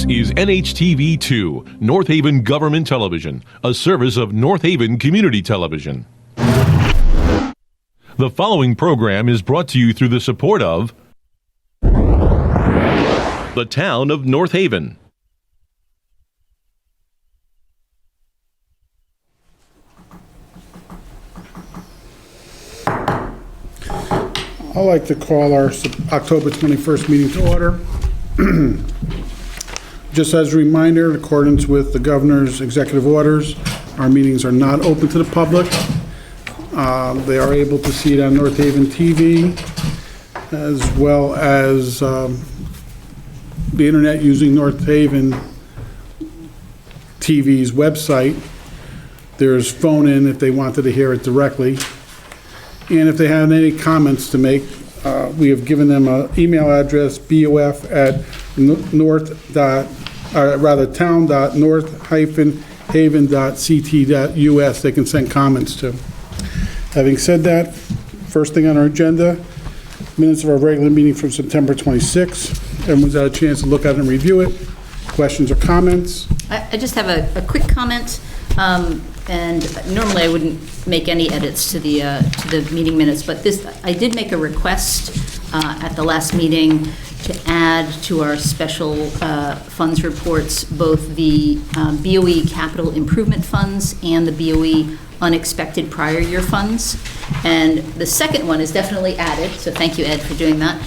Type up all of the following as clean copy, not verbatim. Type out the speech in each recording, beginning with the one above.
is NHTV2, North Haven Government Television, a service of North Haven Community Television. The following program is brought to you through the support of the Town of North Haven. I'd like to call our October 21st meeting to order. Just as a reminder, in accordance with the governor's executive orders, our meetings are not open to the public. They are able to see it on North Haven TV, as well as the internet using North Haven TV's website. There's phone-in if they wanted to hear it directly. And if they have any comments to make, we have given them an email address, town.north-haven.ct.us they can send comments to. Having said that, first thing on our agenda, minutes of our regular meeting from September 26th. Everyone's had a chance to look at it and review it. Questions or comments? I just have a quick comment. And normally I wouldn't make any edits to the meeting minutes, but I did make a request at the last meeting to add to our special funds reports both the BOE capital improvement funds and the BOE unexpected prior year funds. And the second one is definitely added, so thank you, Ed, for doing that.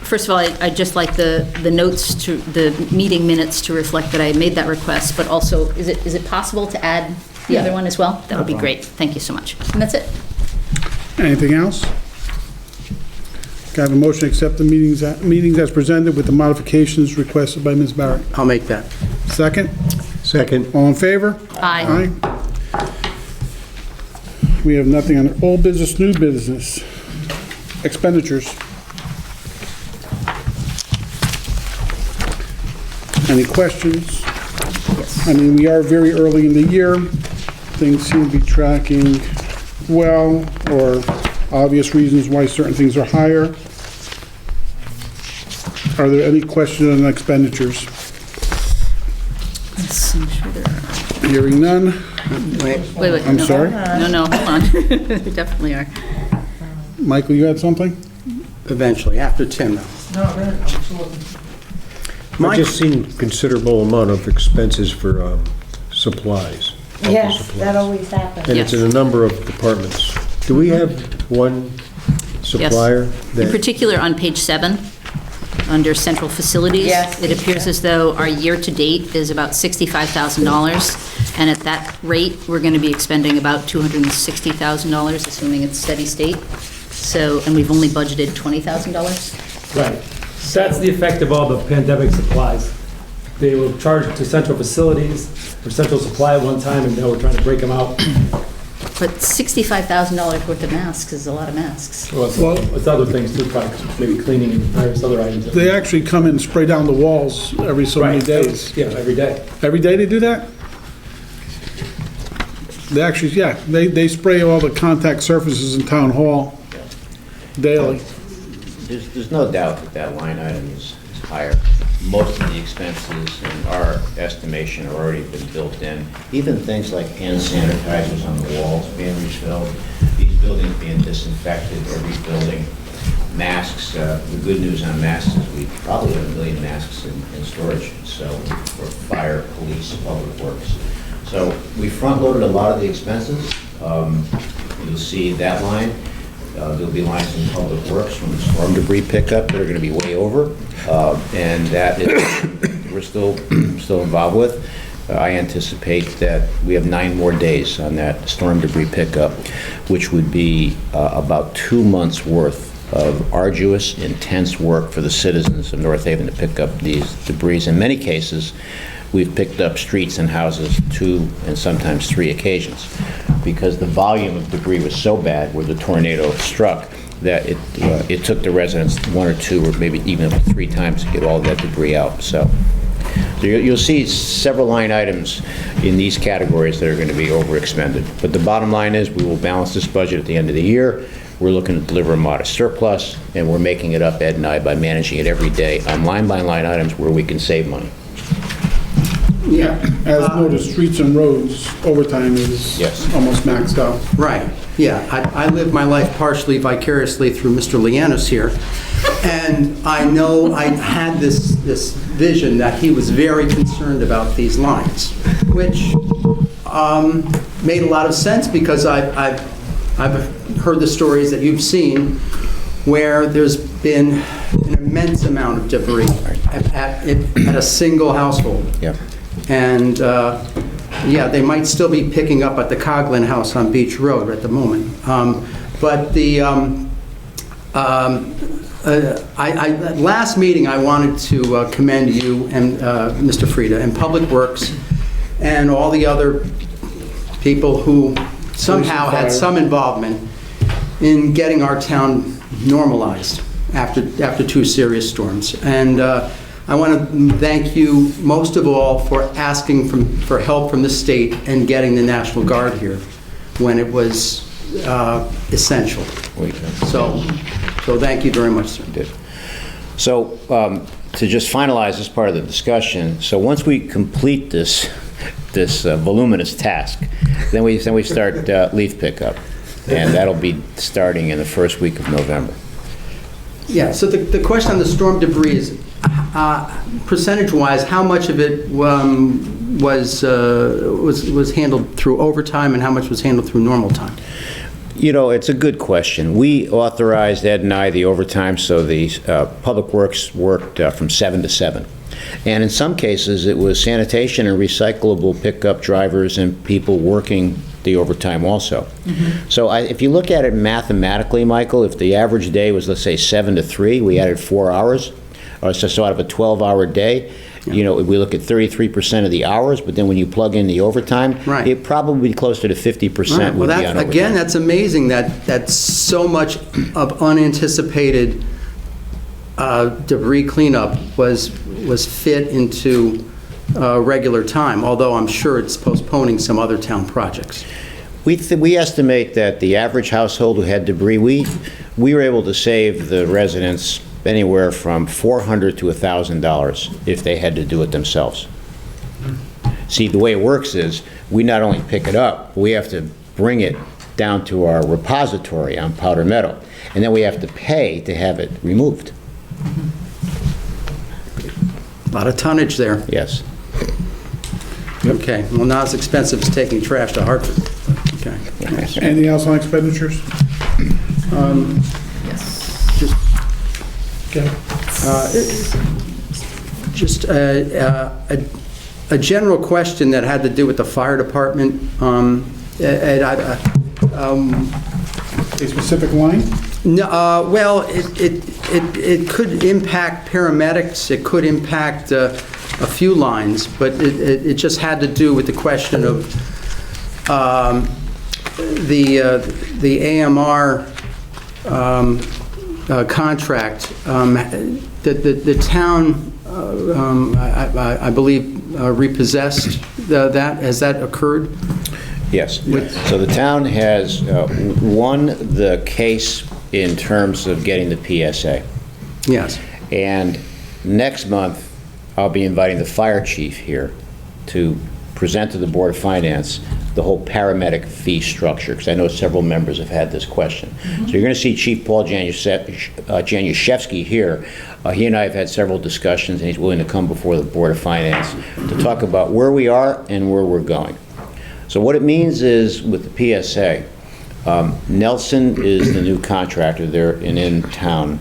First of all, I'd just like the notes to the meeting minutes to reflect that I made that request, but also, is it possible to add the other one as well? That would be great. Thank you so much. And that's it. Anything else? Can I have a motion to accept the meetings as presented with the modifications requested by Ms. Barrett? I'll make that. Second? Second. All in favor? Aye. We have nothing on old business, new business. Expenditures. Any questions? Yes. I mean, we are very early in the year. Things seem to be tracking well, or obvious reasons why certain things are higher. Are there any questions on expenditures? Yes, I'm sure there are. Hearing none. Wait. I'm no. sorry? No, hold on. There definitely are. Michael, you had something? Eventually, after Tim, though. I've just seen considerable amount of expenses for supplies. Yes, supplies. that always happens. And it's in a number of departments. Do we have one supplier? Yes. In particular, on page 7, under central facilities, Yes. it appears as though our year-to-date is about $65,000, and at that rate, we're going to be expending about $260,000, assuming it's steady state. So, and we've only budgeted $20,000. Right. That's the effect of all the pandemic supplies. They were charged to central facilities for central supply at one time, and now we're trying to break them out. But $65,000 worth of masks is a lot of masks. Well, it's other things too, probably maybe cleaning and various other items. They actually come and spray down the walls every so many days. Yeah, every day. Every day they do that? They actually, yeah, they spray all the contact surfaces in Town Hall daily. There's no doubt that that line item is higher. Most of the expenses in our estimation have already been built in. Even things like hand sanitizers on the walls being refilled, these buildings being disinfected, every building. Masks, the good news on masks is we probably have 1 million masks in storage, so for fire, police, public works. So we front-loaded a lot of the expenses. You'll see that line. There'll be lines in public works from the storm debris pickup that are going to be way over, and that is we're still involved with. I anticipate that we have 9 more days on that storm debris pickup, which would be about 2 months worth of arduous, intense work for the citizens of North Haven to pick up these debris. In many cases, we've picked up streets and houses 2 and sometimes 3 occasions, because the volume of debris was so bad where the tornado struck that it took the residents 1 or 2 or maybe even up to 3 times to get all that debris out. So you'll see several line items in these categories that are going to be over expended. But the bottom line is we will balance this budget at the end of the year. We're looking to deliver a modest surplus, and we're making it up, Ed and I, by managing it every day on line-by-line items where we can save money. Yeah. As noted, streets and roads, overtime is Yes. almost maxed out. Right, yeah. I live my life partially vicariously through Mr. Lianos here, and I know I had this vision that he was very concerned about these lines, which made a lot of sense because I've heard the stories that you've seen where there's been an immense amount of debris at a single household. Yeah. And, yeah, they might still be picking up at the Coghlan House on Beach Road at the moment. But the, last meeting, I wanted to commend you and Mr. Frieda and Public Works and all the other people who somehow had some involvement in getting our town normalized after two serious storms. And I want to thank you most of all for asking for help from the state and getting the National Guard here when it was essential. So thank you very much, sir. So to just finalize this part of the discussion, so once we complete this voluminous task, then we start leaf pickup, and that'll be starting in the first week of November. Yeah, so the question on the storm debris is, percentage-wise, how much of it was handled through overtime and how much was handled through normal time? You know, it's a good question. We authorized, Ed and I, the overtime, so the Public Works worked from 7 to 7. And in some cases, it was sanitation and recyclable pickup drivers and people working the overtime also. So if you look at it mathematically, Michael, if the average day was, let's say, 7 to 3, we added 4 hours. So out of a 12-hour day, you know, we look at 33% of the hours, but then when you plug in the overtime, Right. it probably be closer to 50% Right, would well, be on overtime. again, that's amazing that so much of unanticipated debris cleanup was fit into regular time, although I'm sure it's postponing some other town projects. We estimate that the average household who had debris, we were able to save the residents anywhere from $400 to $1,000 if they had to do it themselves. See, the way it works is, we not only pick it up, we have to bring it down to our repository on Powder Meadow, and then we have to pay to have it removed. A lot of tonnage there. Yes. Okay, well, not as expensive as taking trash to Hartford. Okay. Anything else on expenditures? Yes. Okay. Just a general question that had to do with the fire department. Ed, A specific line? no, well, it could impact paramedics, it could impact a few lines, but it just had to do with the question of the AMR contract. The town, I believe, repossessed that. Has that occurred? Yes. So the town has won the case in terms of getting the PSA. Yes. And next month, I'll be inviting the fire chief here to present to the Board of Finance the whole paramedic fee structure, because I know several members have had this question. So you're going to see Chief Paul Januszewski here. He and I have had several discussions, and he's willing to come before the Board of Finance to talk about where we are and where we're going. So what it means is, with the PSA, Nelson is the new contractor. They're an in-town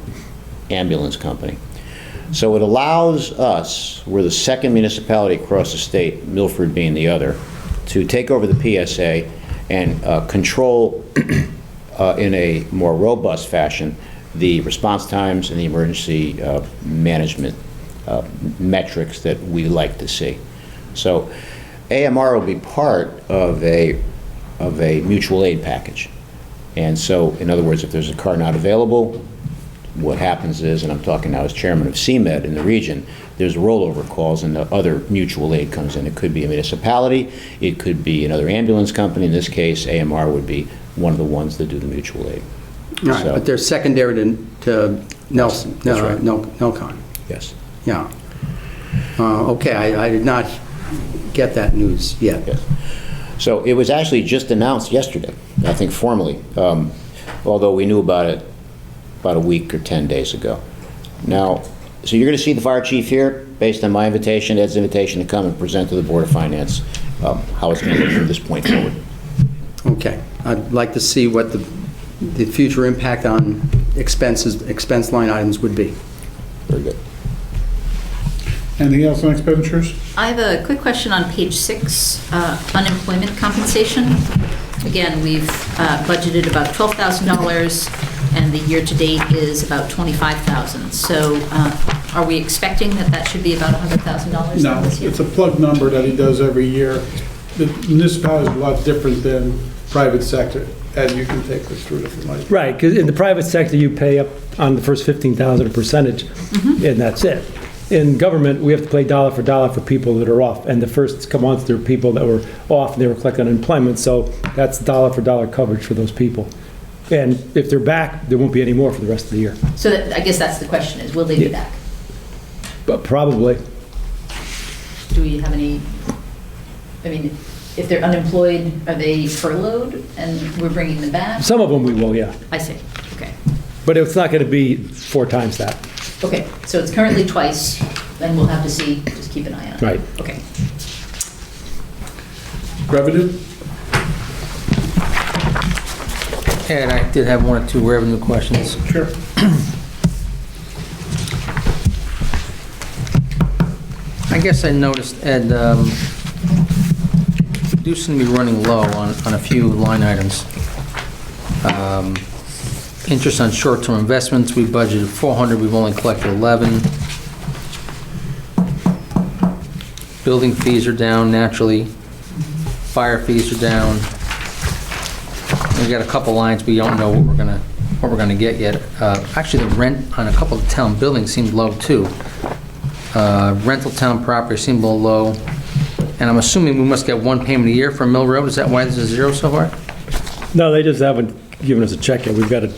ambulance company. So it allows us, we're the second municipality across the state, Milford being the other, to take over the PSA and control in a more robust fashion the response times and the emergency management metrics that we like to see. So AMR will be part of a mutual aid package. And so, in other words, if there's a car not available, what happens is, and I'm talking now as chairman of CMed in the region, there's rollover calls and the other mutual aid comes in. It could be a municipality, it could be another ambulance company. In this case, AMR would be one of the ones that do the mutual aid. All right, So- but they're secondary to Nelson, That's right. Nelcon. Yes. Yeah. Okay, I did not get that news yet. Yes. So it was actually just announced yesterday, I think formally, although we knew about it about a week or 10 days ago. Now, so you're going to see the fire chief here, based on my invitation, Ed's invitation to come and present to the Board of Finance how it's going to look from this point forward. Okay. I'd like to see what the future impact on expense line items would be. Very good. Anything else on expenditures? I have a quick question on page 6, unemployment compensation. Again, we've budgeted about $12,000, and the year-to-date is about $25,000. So are we expecting that should be about $100,000 No, this year? it's a plug number that he does every year. The municipality is a lot different than private sector. Ed, you can take us through it if you like. Right, because in the private sector, you pay up on the first 15,000 a percentage, and that's it. In government, we have to pay dollar for people that are off, and the first couple months, there were people that were off, and they were collecting unemployment, so that's dollar for dollar coverage for those people. And if they're back, there won't be any more for the rest of the year. So I guess that's the question, is will they be Yeah. back? But probably, Do we have any, I mean, if they're unemployed, are they furloughed and we're bringing them back? some of them we will, yeah. I see, okay. But it's not going to be 4 times that. Okay, so it's currently twice, and we'll have to see, just keep an eye on it. Right. Okay. Revenue? And I did have 1 or 2 revenue questions. Sure. I guess I noticed, Ed, we do seem to be running low on a few line items. Interest on short-term investments, we budgeted 400, we've only collected 11. Building fees are down naturally. Fire fees are down. We got a couple lines we don't know what we're gonna get yet. Actually, the rent on a couple of town buildings seemed low too. Rental town property seemed a little low. And I'm assuming we must get 1 payment a year from Mill Road. Is that why this is 0 so far? No, they just haven't given us a check yet. We've got to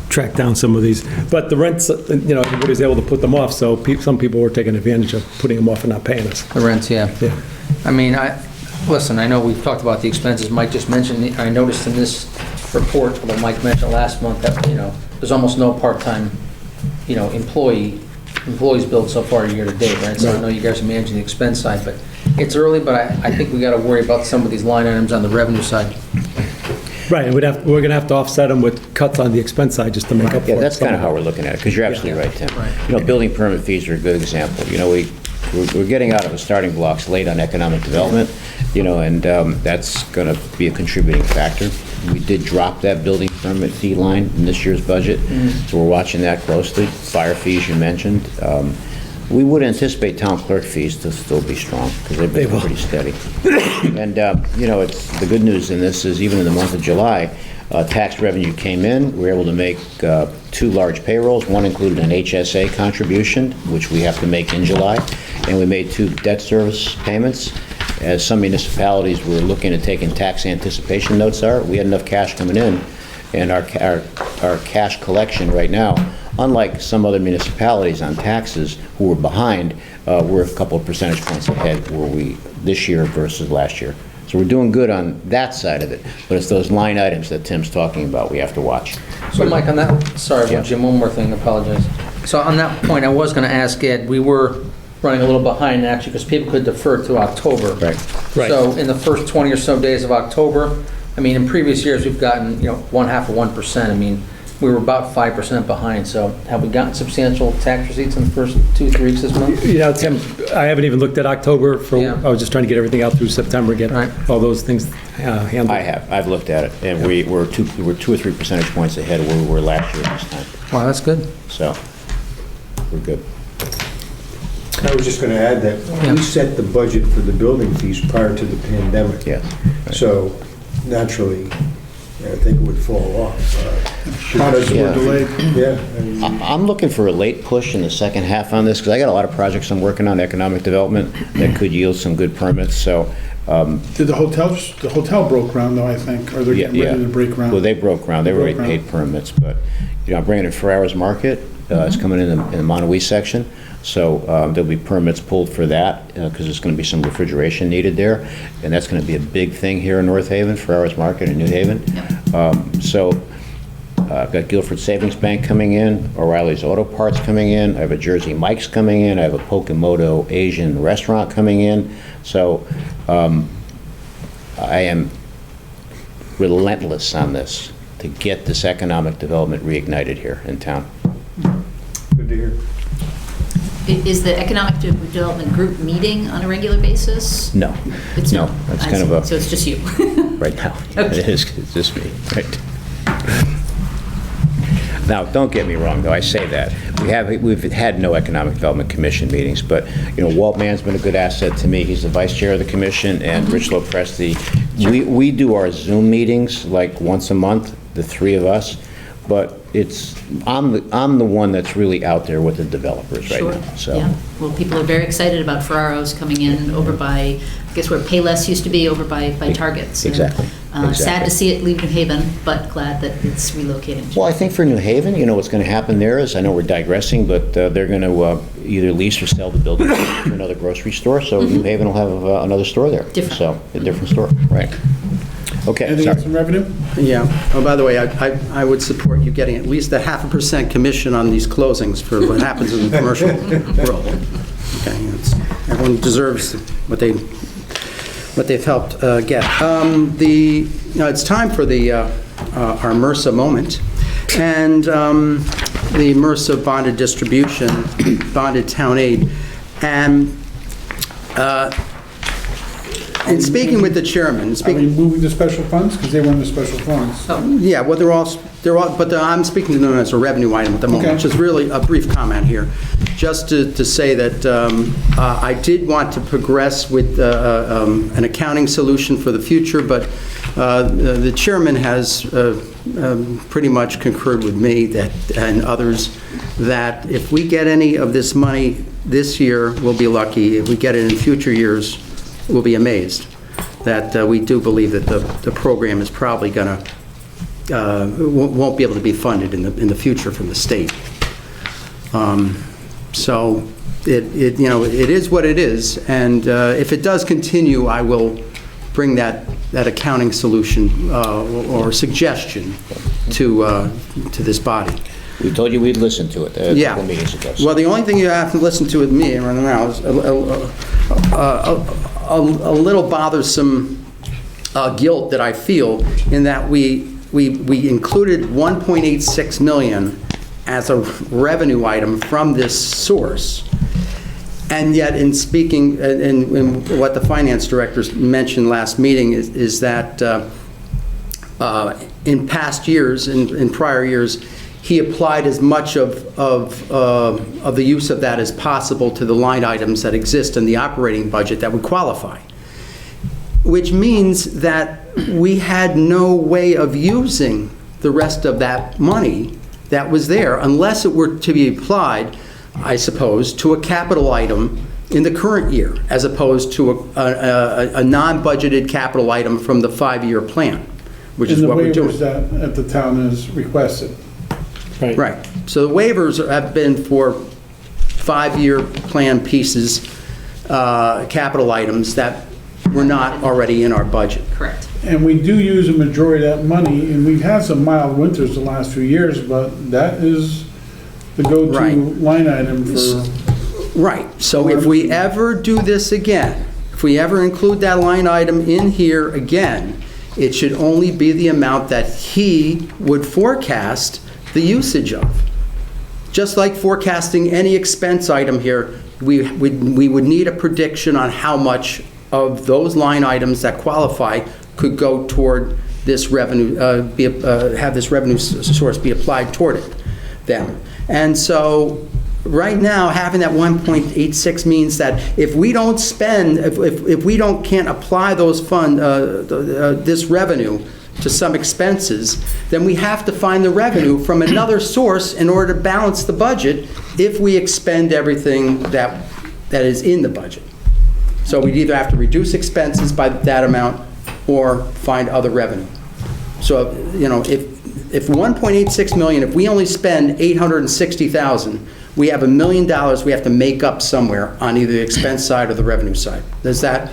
track down some of these. But the rents, everybody's able to put them off, so some people were taking advantage of putting them off and not paying us. The rents, yeah. Yeah. I mean, listen, I know we've talked about the expenses. Mike just mentioned, I noticed in this report, although Mike mentioned last month, that, there's almost no part-time, employees billed so far year to date, right? So I know you guys are managing the expense side, but it's early, but I think we got to worry about some of these line items on the revenue side. Right, and we're going to have to offset them with cuts on the expense side just to make up for it. Yeah, that's kind of how we're looking at it, because you're absolutely right, Tim. Building permit fees are a good example. We're getting out of the starting blocks late on economic development, and that's going to be a contributing factor. We did drop that building permit fee line in this year's budget, so we're watching that closely. Fire fees you mentioned. We would anticipate town clerk fees to still be strong, because they've been pretty steady. And, it's, the good news in this is even in the month of July, tax revenue came in. We were able to make 2 large payrolls. One included an HSA contribution, which we have to make in July, and we made 2 debt service payments. As some municipalities were looking at taking tax anticipation notes are, we had enough cash coming in, and our cash collection right now, unlike some other municipalities on taxes who were behind, we're a couple of percentage points ahead were we this year versus last year. So we're doing good on that side of it, but it's those line items that Tim's talking about we have to watch. So Mike, on that, sorry, Yeah. Jim, one more thing, I apologize. So on that point, I was going to ask Ed, we were running a little behind actually, because people could defer to October. Right. Right. So in the first 20 or so days of October, I mean, in previous years, we've gotten, 1/2 of 1%. I mean, we were about 5% behind, so have we gotten substantial tax receipts in the first 2-3 weeks this month? Tim, I haven't even looked at October. Yeah. I was just trying to get everything out through September, get Right. all those things handled. I've looked at it, and we're 2 or 3 percentage points ahead of where we were last year this time. Wow, that's good. So, we're good. I was just going to add that Yeah. we set the budget for the building fees prior to the pandemic. Yeah. So naturally, I think it would fall off. Projects Yeah. were delayed. Yeah. I mean, I'm looking for a late push in the second half on this, because I got a lot of projects I'm working on, economic development, that could yield some good permits. So Did the hotel broke ground though, I think, or they're getting ready to break ground? Well, they broke ground. They already Broke ground. paid permits, but, I'm bringing in Ferrara's Market. It's coming in the Monterey section. So there'll be permits pulled for that because there's going to be some refrigeration needed there. And that's going to be a big thing here in North Haven, Ferrara's Market in New Haven. I've got Guilford Savings Bank coming in, O'Reilly's Auto Parts coming in, I have a Jersey Mike's coming in, I have a Pokemoto Asian restaurant coming in. So I am relentless on this to get this economic development reignited here in town. Good to hear. Is the Economic Development Group meeting on a regular basis? No. It's No, not. that's I kind of see. a- So it's just you? Right now. Okay. It is, it's just me, right? Now, don't get me wrong, though, I say that. We've had no Economic Development Commission meetings, but, Walt Mann's been a good asset to me. He's the vice chair of the commission, and Rich Lopresti. We do our Zoom meetings like once a month, the three of us, but I'm the one that's really out there with the developers right Sure, now, so. yeah. Well, people are very excited about Ferraro's coming in over by, I guess where Payless used to be, over by Target. So, Exactly, Sad exactly. to see it leave New Haven, but glad that it's relocating. Well, I think for New Haven, what's going to happen there is, I know we're digressing, but they're going to either lease or sell the building to another grocery store, so New Haven will have another store there. Different. So, a different store, right. Okay, Anything else in sorry. revenue? Yeah. Oh, by the way, I would support you getting at least a 0.5% commission on these closings for what happens in the commercial world. Okay, everyone deserves what they've helped get. It's time for our MRSA moment, and the MRSA bonded distribution, bonded town aid, and in speaking with the chairman, Are we moving to special funds? Because they were in the special funds. yeah, well, they're all, but I'm speaking to them as a revenue item at the moment, Okay. which is really a brief comment here. Just to say that I did want to progress with an accounting solution for the future, but the chairman has pretty much concurred with me that, and others, that if we get any of this money this year, we'll be lucky. If we get it in future years, we'll be amazed. That we do believe that the program is probably going to, won't be able to be funded in the future from the state. So it is what it is, and if it does continue, I will bring that accounting solution or suggestion to this body. We told you we'd listen to it a couple meetings ago. so. Well, the only thing you have to listen to with me right now is a little bothersome guilt that I feel in that we included 1.86 million as a revenue item from this source. And yet, in speaking, and what the finance director mentioned last meeting is that in past years, in prior years, he applied as much of the use of that as possible to the line items that exist in the operating budget that would qualify. Which means that we had no way of using the rest of that money that was there unless it were to be applied, I suppose, to a capital item in the current year, as opposed to a non-budgeted capital item from the 5-year plan, which is what we're doing. And the waivers that the town has requested. Right. So the waivers have been for 5-year plan pieces, capital items that were not already in our budget. Correct. And we do use a majority of that money, and we've had some mild winters the last few years, but that is the go-to Right. line item for, Right. So if we ever do this again, if we ever include that line item in here again, it should only be the amount that he would forecast the usage of. Just like forecasting any expense item here, we would need a prediction on how much of those line items that qualify could go toward this revenue, have this revenue source be applied toward them. And so right now, having that 1.86 means that if we don't spend, if we can't apply those this revenue to some expenses, then we have to find the revenue from another source in order to balance the budget if we expend everything that is in the budget. So we'd either have to reduce expenses by that amount or find other revenue. So, you know, if 1.86 million, if we only spend 860,000, we have $1 million we have to make up somewhere on either the expense side or the revenue side. Is that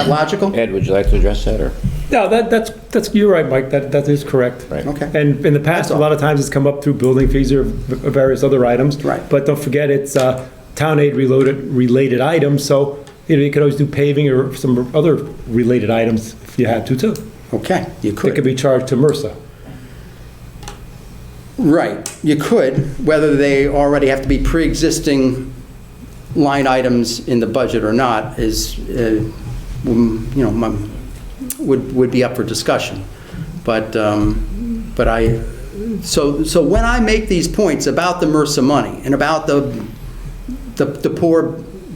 logical? Ed, would you like to address that, or? No, that's, you're right, Mike, that is correct. Right. Okay. And in the past, That's a all. lot of times it's come up through building fees or various other items. Right. But don't forget, it's town aid related items, so, you know, you could always do paving or some other related items if you had to, too. Okay, you That could could. be charged to MRSA. Right, you could, whether they already have to be pre-existing line items in the budget or not is, you know, would be up for discussion. But so when I make these points about the MRSA money and about the poor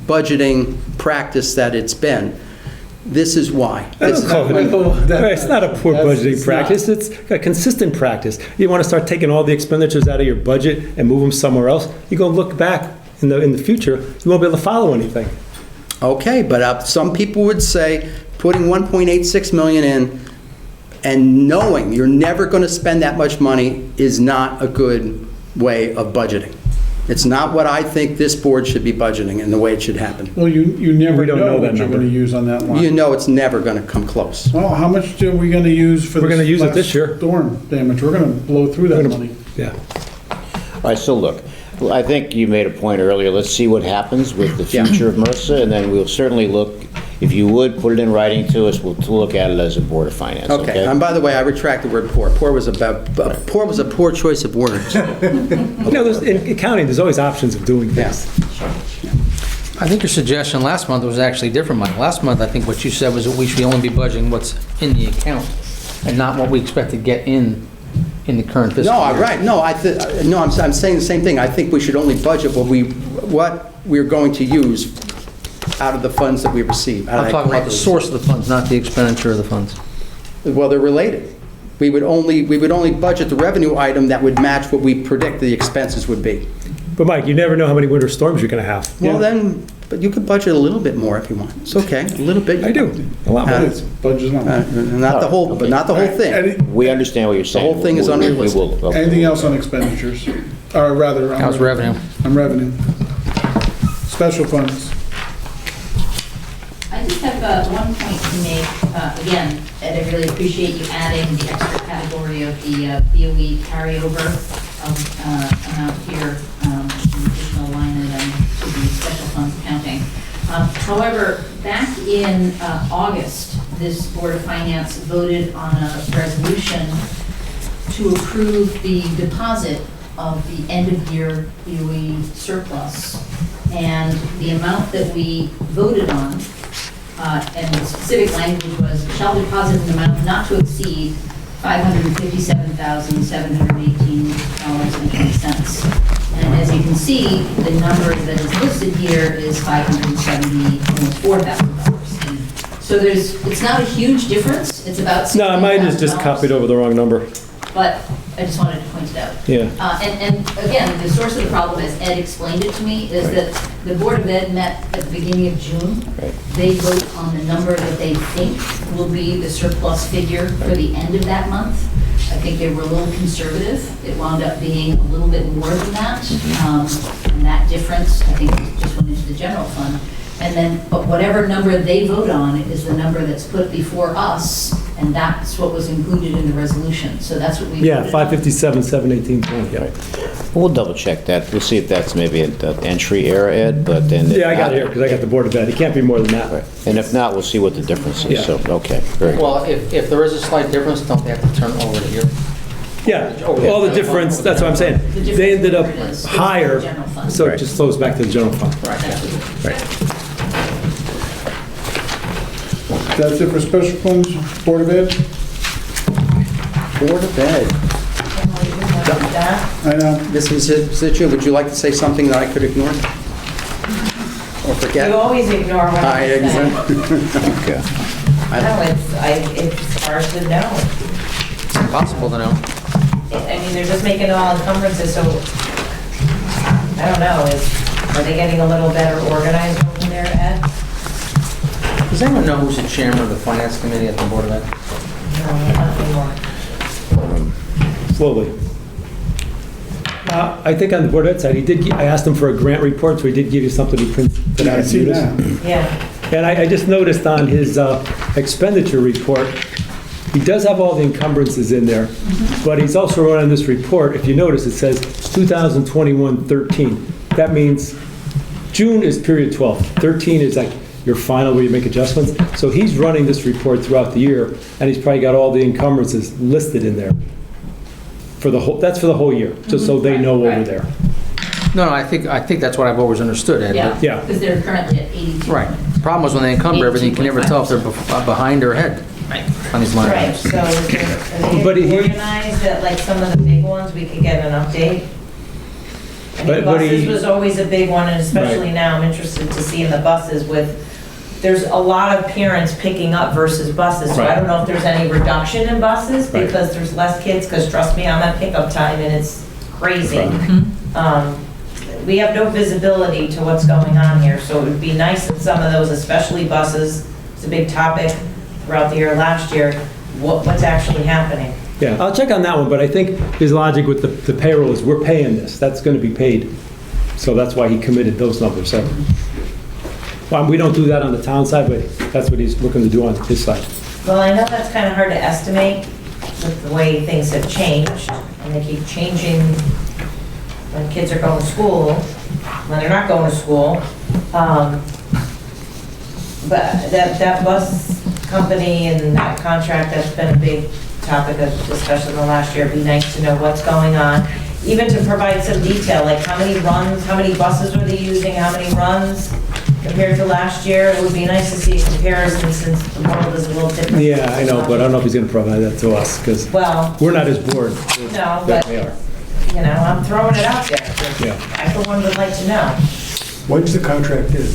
budgeting practice that it's been, this is why. It's not a poor budgeting it's practice, it's a consistent practice. You want to start taking all the expenditures out of your budget and move them somewhere else, you're going to look back in the future, you won't be able to follow anything. Okay, but some people would say putting 1.86 million in and knowing you're never going to spend that much money is not a good way of budgeting. It's not what I think this board should be budgeting and the way it should happen. Well, you never We don't know know what that you're number. going to use on that line. You know it's never going to come close. Well, how much are we going to use for We're this gonna use it last this year. storm damage? We're going to blow through that money. Yeah. All right, so look, I think you made a point earlier, let's see what happens with the Yeah. future of MRSA, and then we'll certainly look, if you would, put it in writing to us, we'll look at it as a Board of Finance, Okay, okay? and by the way, I retract the word poor. Poor was a poor choice of words. You know, in accounting, there's always options of doing Yes. things. I think your suggestion last month was actually different, Mike. Last month, I think what you said was that we should only be budgeting what's in the account and not what we expect to get in the current fiscal No, year. right, no, I'm saying the same thing. I think we should only budget what we're going to use out of the funds that we receive. out of I'm that talking about grant the we source of the funds, not the expenditure of the funds. receive. Well, they're related. We would only budget the revenue item that would match what we predict the expenses would be. But Mike, you never know how many winter storms you're going to have. Well, then, but you could budget a little bit more if you want. It's okay, a little bit. I do, a lot more. It's budget number. Not the whole, but not the whole thing. We understand what you're saying. whole thing is We will- unrealistic. okay. Anything else on expenditures? Or rather, How's revenue? On revenue. Special funds. I just have one point to make. Again, Ed, I really appreciate you adding the extra category of the BOE carryover amount here, an additional line item to the special funds accounting. However, back in August, this Board of Finance voted on a resolution to approve the deposit of the end-of-year BOE surplus. And the amount that we voted on, and the specific language was, shall deposit an amount not to exceed $557,718.20. And as you can see, the number that is listed here is $574,000. So it's not a huge difference, it's about No, mine is just $16,000. copied over the wrong number. But I just wanted to point it out. Yeah. And again, the source of the problem, as Ed explained it to me, is that the Board of Ed met at the beginning of June. Right. They vote on the number that they think will be the surplus figure for the end of that month. I think they were a little conservative. It wound up being a little bit more than that. And that difference, I think, just went into the general fund. And then, but whatever number they vote on is the number that's put before us, and that's what was included in the resolution. So that's what we Yeah, voted on. 557, 718, yeah. We'll double check that. We'll see if that's maybe an entry error, Ed, but then. if Yeah, I got not- it here, because I got the Board of Ed. It can't be more than that. Right. And if not, we'll see what the difference is. Yeah. So, okay, very good. Well, if there is a slight difference, don't they have to turn over to here? Yeah, all the difference, that's what I'm saying. The difference They ended up is in the higher, general fund. so it Right. just flows back to the general fund. That's what- That's it for special funds, Board of Ed? Board of Ed. I know. Mrs. Situ, would you like to say something that I could ignore? Or forget? You always ignore what I say. Exactly. Okay. No, it's hard to know. It's impossible to know. I mean, they're just making all encumbrances, so, I don't know, are they getting a little better organized over there, Ed? Does anyone know who's the chairman of the finance committee at the Board of Ed? No, not anymore. Slowly. I think on the Board of Ed side, I asked him for a grant report, so he did give you something to print. Yeah, I see that. Yeah. And I just noticed on his expenditure report, he does have all the encumbrances in there, but he's also wrote on this report, if you notice, it says 2021-13. That means June is period 12. 13 is like your final where you make adjustments. So he's running this report throughout the year, and he's probably got all the encumbrances listed in there. That's for the whole year, just so they know over there. No, I think that's what I've always understood, Ed. but- Yeah. Because they're currently at 82. Right. The problem is when they encumber everything, you can never tell if they're behind or ahead Right. on these line Right, items. so is But it he- organized that like some of the big ones, we could get an update? I mean, But he- buses was always a big one, and especially Right. now, I'm interested to see in the buses there's a lot of parents picking up versus buses, so I Right. don't know if there's any reduction in buses Right. because there's less kids, because trust me, I'm at pickup time and it's crazy. We have no visibility to what's going on here, so it would be nice that some of those, especially buses, it's a big topic throughout the year last year, what's actually happening. Yeah, I'll check on that one, but I think his logic with the payroll is we're paying this, that's going to be paid. So that's why he committed those numbers, so. Well, we don't do that on the town side, but that's what he's looking to do on his side. Well, I know that's kind of hard to estimate with the way things have changed, and they keep changing when kids are going to school, when they're not going to school. But that bus company and that contract, that's been a big topic of discussion the last year. It'd be nice to know what's going on, even to provide some detail, like how many runs, how many buses are they using, how many runs compared to last year. It would be nice to see a comparison since the world is a little different. Yeah, I know, but I don't know if he's going to provide that to us, because Well, we're not his board. no, That but, they are. you know, I'm throwing it out there. 'Cause Yeah. I for one would like to know. When's the contract in?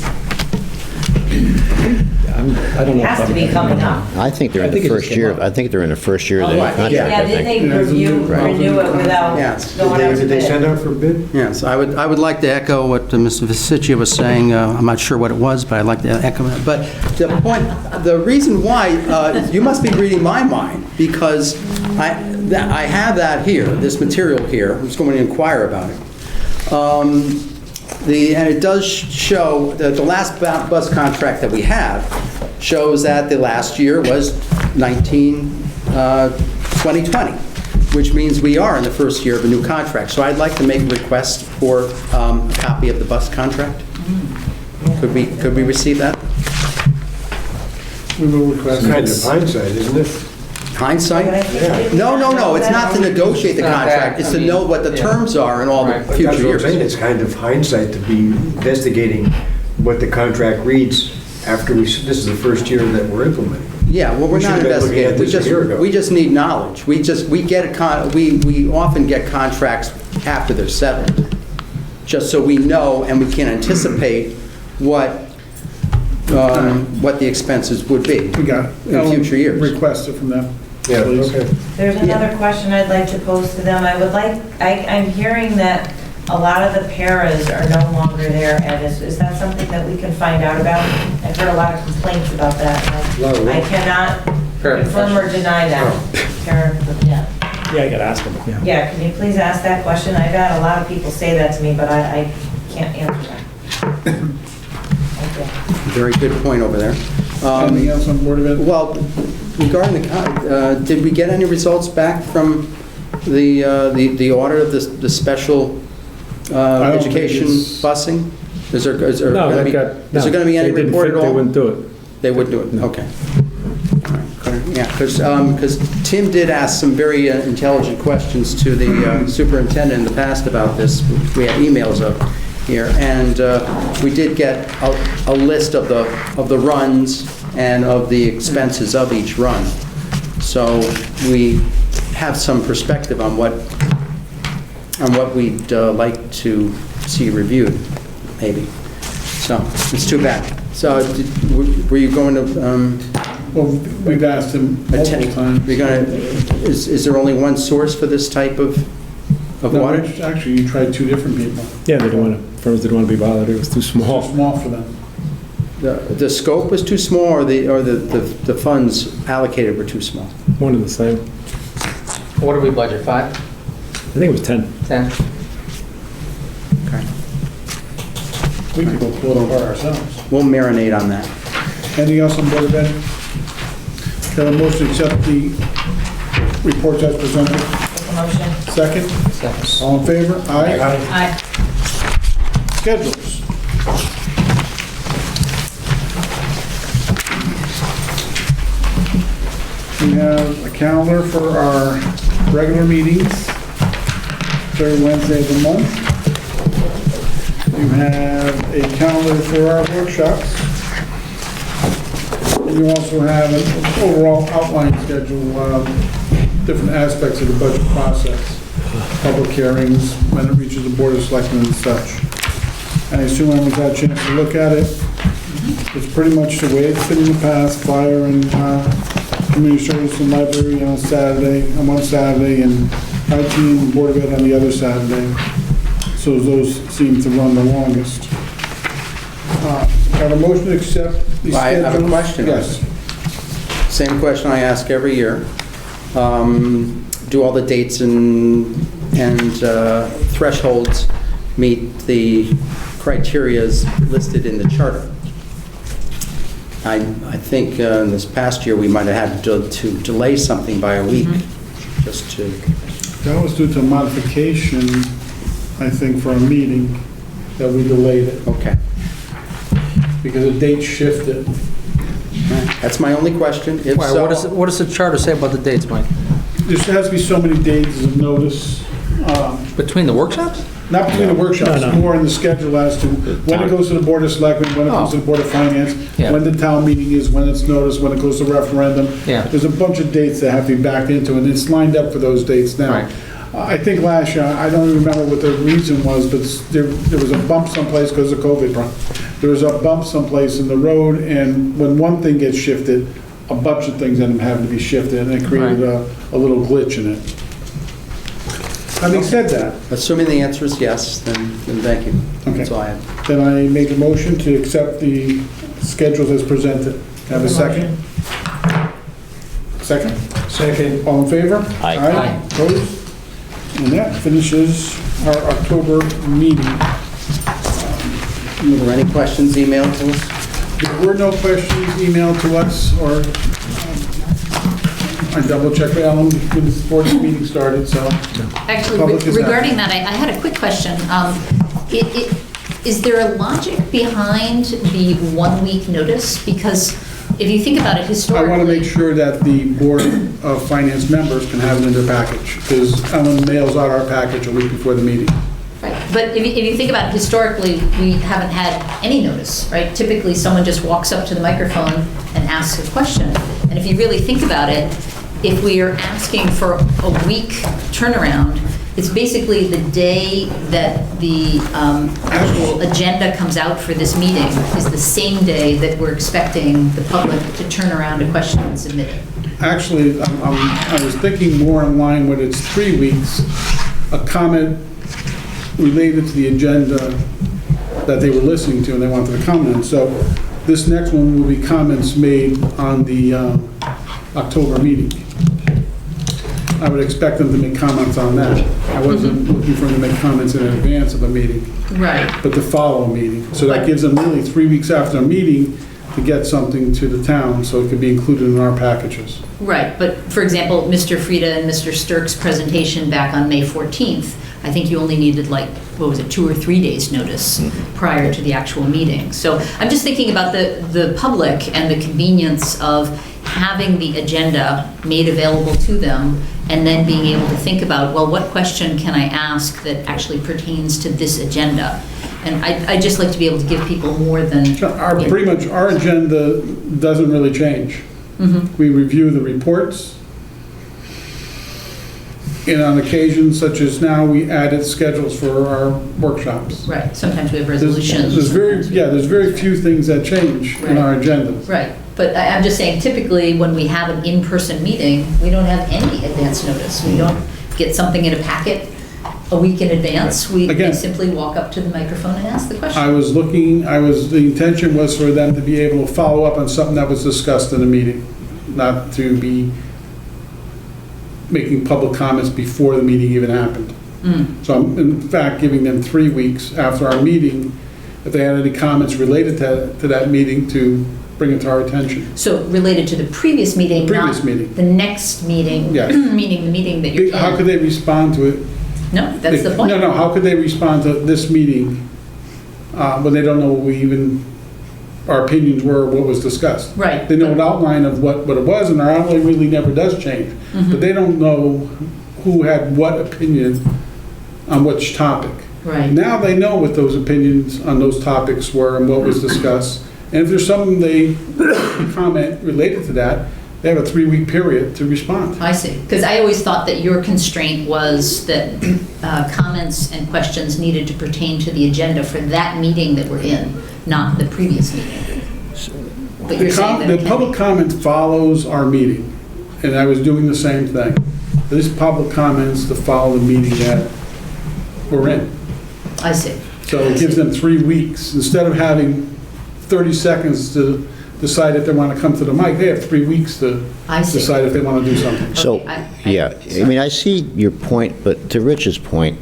I don't know. It has to be coming up. I think they're I in think the it just first came year, up. I think they're in the first year of the Oh, new right. contract, Yeah, I didn't think. they renew it without Yes. going out to Did they send bid? out for bid? Yes, I would like to echo what Mr. Visicia was saying. I'm not sure what it was, but I'd like to echo that. But the reason why, you must be reading my mind, because I have that here, this material here. I'm just going to inquire about it. And it does show that the last bus contract that we have shows that the last year was 2020, which means we are in the first year of a new contract. So I'd like to make a request for a copy of the bus contract. Could we receive that? We will request. It's kind of hindsight, isn't it? Hindsight? Yeah. No, it's not to negotiate the contract, it's to know what the terms are in all the Right. But future that's what I'm years. saying, it's kind of hindsight to be investigating what the contract reads after this is the first year that we're implementing. Yeah, well, we're We not should have been looking investigating, at this a year ago. we just need knowledge. We often get contracts after they're settled, just so we know and we can anticipate what the expenses would be We got it. in future years. Request it from them. Yeah, please. okay. There's another question I'd like to pose to them. I'm hearing that a lot of the paras are no longer there, Ed. Is that something that we can find out about? I've heard a lot of complaints about that. and A lot of I what? cannot confirm or deny that. yeah. Yeah, I got to ask him, yeah. Yeah, can you please ask that question? I've had a lot of people say that to me, but I can't answer that. Thank you. Very good point over there. Anything else on Board of Ed? Well, regarding did we get any results back from the audit of the special don't think education it's- busing? Is there No, going to be, no. is there going to be any They didn't report at fit, all? They wouldn't do it. They would do it, okay. All right, good. Yeah, because Tim did ask some very intelligent questions to the superintendent in the past about this. We have emails of here, and we did get a list of the runs and of the expenses of each run. So we have some perspective on what we'd like to see reviewed, maybe. So, it's too bad. So, were you going to, Well, we've asked him multiple times. you're going to, is there only one source for this type of No, water? actually, you tried two different people. Yeah, they don't want to, firms didn't want to be bothered, it was too small. Small for them. The scope was too small, or the funds allocated were too small? One and the same. What did we budget, 5, I think it was 10. 10? Okay. We could go pull it over ourselves. We'll marinate on that. Anything else on Board of Ed? Can I motion to accept the reports as presented? Make a motion. Second? Second. All in favor? Aye. Aye. Schedules. We have a calendar for our regular meetings, third Wednesday of the month. You have a calendar for our workshops. And you also have an overall outline schedule, different aspects of the budget process, public hearings, when it reaches the Board of Selectmen and such. And I assume everyone's had a chance to look at it. It's pretty much the way it's been in the past, fire and community service and library on Saturday, on one Saturday, and IT and Board of Ed on the other Saturday. So those seem to run the longest. Have a motion to accept the Well, I have a schedules? question. Yes. Same question I ask every year. Do all the dates and thresholds meet the criterias listed in the charter? I think in this past year, we might have had to delay something by a week, just to... That was due to modification, I think, for a meeting that we delayed it Okay. because the date shifted. That's my only question. If Why, so... what does the charter say about the dates, Mike? There has to be so many days of notice, Between the workshops? not between the workshops, No. more in the schedule as to when it goes to the Board of Selectmen, when it goes to the Board of Finance, Yeah. when the town meeting is, when it's noticed, when it goes to referendum. Yeah. There's a bunch of dates that have to be backed into, and it's lined up for those dates now. Right. I think last year, I don't even remember what the reason was, but there was a bump someplace because of COVID, bro. There was a bump someplace in the road, and when one thing gets shifted, a bunch of things end up having to be shifted, and it created a little glitch in it. Having said that, Assuming the answer is yes, then thank you. That's all I have. then I make a motion to accept the schedules as presented. Have a second? Second? Second. All in favor? Aye. Aye. Opposed? And that finishes our October meeting. Were there any questions emailed to us? There were no questions emailed to us, or I double-checked Alan before the meeting started, so. Actually, Public is regarding that, I had a quick question. Is there a logic behind the 1-week notice? Because if you think about it I historically... want to make sure that the Board of Finance members can have it in their package, because Ellen mails out our package a week before the meeting. Right, but if you think about it historically, we haven't had any notice, right? Typically, someone just walks up to the microphone and asks a question. And if you really think about it, if we are asking for a week turnaround, it's basically the day that the actual agenda comes out for this meeting is the same day that we're expecting the public to turn around a question and submit it. Actually, I was thinking more in line with it's 3 weeks, a comment related to the agenda that they were listening to and they wanted to comment. So this next one will be comments made on the October meeting. I would expect them to make comments on that. I wasn't looking for them to make comments in advance of a meeting, Right. but to follow a meeting. So that gives them really 3 weeks after a meeting to get something to the town, so it could be included in our packages. Right, but for example, Mr. Frieda and Mr. Stirk's presentation back on May 14th, I think you only needed like, 2 or 3 days notice prior to the actual meeting. So I'm just thinking about the public and the convenience of having the agenda made available to them and then being able to think about, well, what question can I ask that actually pertains to this agenda? And I'd just like to be able to give people more than... Pretty much, our agenda doesn't really change. We review the reports, and on occasions such as now, we added schedules for our workshops. Right, sometimes we have There's resolutions. there's very few things that change in our agendas. Right, but I'm just saying typically when we have an in-person meeting, we don't have any advance notice. We don't get something in a packet a week in advance, they Again. simply walk up to the microphone and ask the question. the intention was for them to be able to follow up on something that was discussed in the meeting, not to be making public comments before the meeting even happened. So I'm, in fact, giving them 3 weeks after our meeting, if they had any comments related to that meeting, to bring it to our attention. So related to the previous meeting, The previous not meeting. the next meeting, Yes. meaning the meeting that you're in. How could they respond to it? No, that's the point. No, how could they respond to this meeting when they don't know what our opinions were, what was discussed? Right. They know an outline of what it was, and our outline really never does change. Mm-hmm. But they don't know who had what opinion on which topic. Right. Now they know what those opinions on those topics were and what was discussed. And if there's something they comment related to that, they have a 3-week period to respond. I see. Because I always thought that your constraint was that comments and questions needed to pertain to the agenda for that meeting that we're in, not the previous meeting. But you're saying that it The can public comment follows our meeting, and I was doing the same thing. This public comments to follow the meeting that we're in. I see. So it gives them 3 weeks. Instead of having 30 seconds to decide if they want to come to the mic, they have 3 weeks to I see. decide if they want to do something. So, Okay, yeah, I mean, I see your point, but to Rich's point,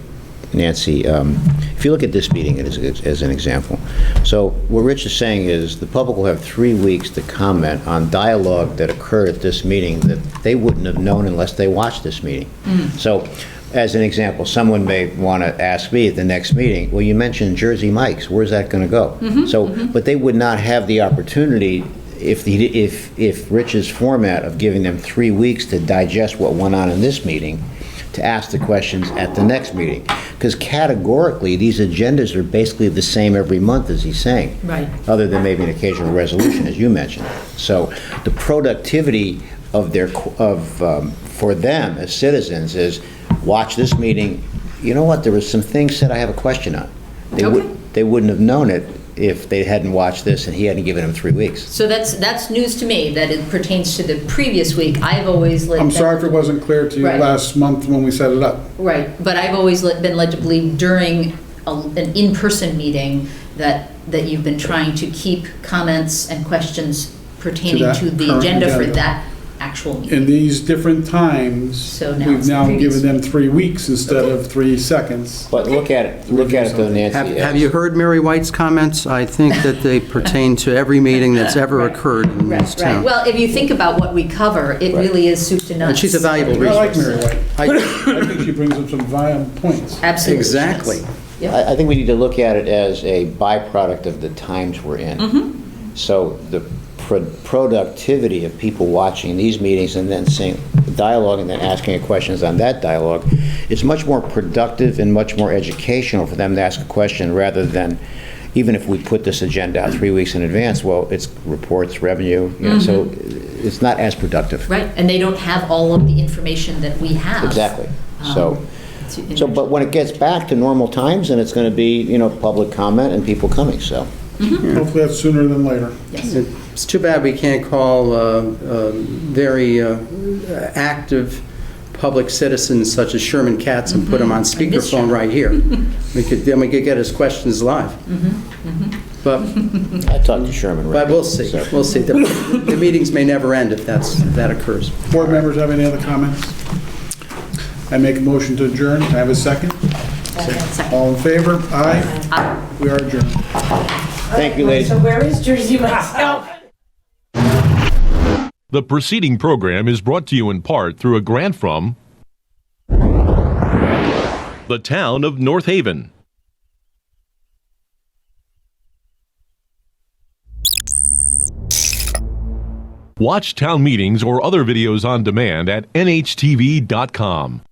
Nancy, if you look at this meeting as an example, so what Rich is saying is the public will have 3 weeks to comment on dialogue that occurred at this meeting that they wouldn't have known unless they watched this meeting. So, as an example, someone may want to ask me at the next meeting, well, you mentioned Jersey Mike's, where's that going to go? So, but they would not have the opportunity if Rich's format of giving them 3 weeks to digest what went on in this meeting, to ask the questions at the next meeting. Because categorically, these agendas are basically the same every month, as he's saying. Right. Other than maybe an occasional resolution, as you mentioned. So the productivity of for them as citizens is, watch this meeting, you know what, there was some things said I have a question on. Okay. They wouldn't have known it if they hadn't watched this and he hadn't given them 3 weeks. So that's news to me, that it pertains to the previous week. I've always let I'm them- sorry if it wasn't clear to you Right. last month when we set it up. Right, but I've always been led to believe during an in-person meeting that you've been trying to keep comments and questions pertaining that to the current agenda for agenda. that actual meeting. In these different times, So now we've it's the now previous. given them 3 weeks instead of 3 seconds. But look at it though, Nancy. Have you heard Mary White's comments? I think that they pertain to every meeting that's ever Right. occurred in this Right, town. right. Well, if you think about what we cover, it Right. really is soup to nuts. And she's a valuable I like resource. Mary White. I- I think she brings up some viable points. Absolutely. Exactly. Yep. I think we need to look at it as a byproduct of the times we're in. Mm-hmm. So the productivity of people watching these meetings and then seeing dialogue and then asking questions on that dialogue is much more productive and much more educational for them to ask a question rather than, even if we put this agenda out 3 weeks in advance, well, it's reports, revenue, you know, so it's not as productive. Mm-hmm. Right, and they don't have all of the information that we have. Exactly. So, to- but when it gets back to normal times, then it's going to be, you know, public comment and people coming, so. Hopefully that's sooner than later. Yes. It's too bad we can't call very active public citizens such as Sherman Katz and put him on miss speakerphone Sherman. right here. Then we could get his questions live. But I talked to Sherman. but we'll see, So- we'll see. The meetings may never end if that occurs. Board members have any other comments? I make a motion to adjourn. I have a second. Second. All in favor? Aye. Aye. We are adjourned. Thank you, ladies. So where is Jersey Mike's? The preceding program is brought to you in part through a grant from the town of North Haven. Watch town meetings or other videos on demand at nhtv.com.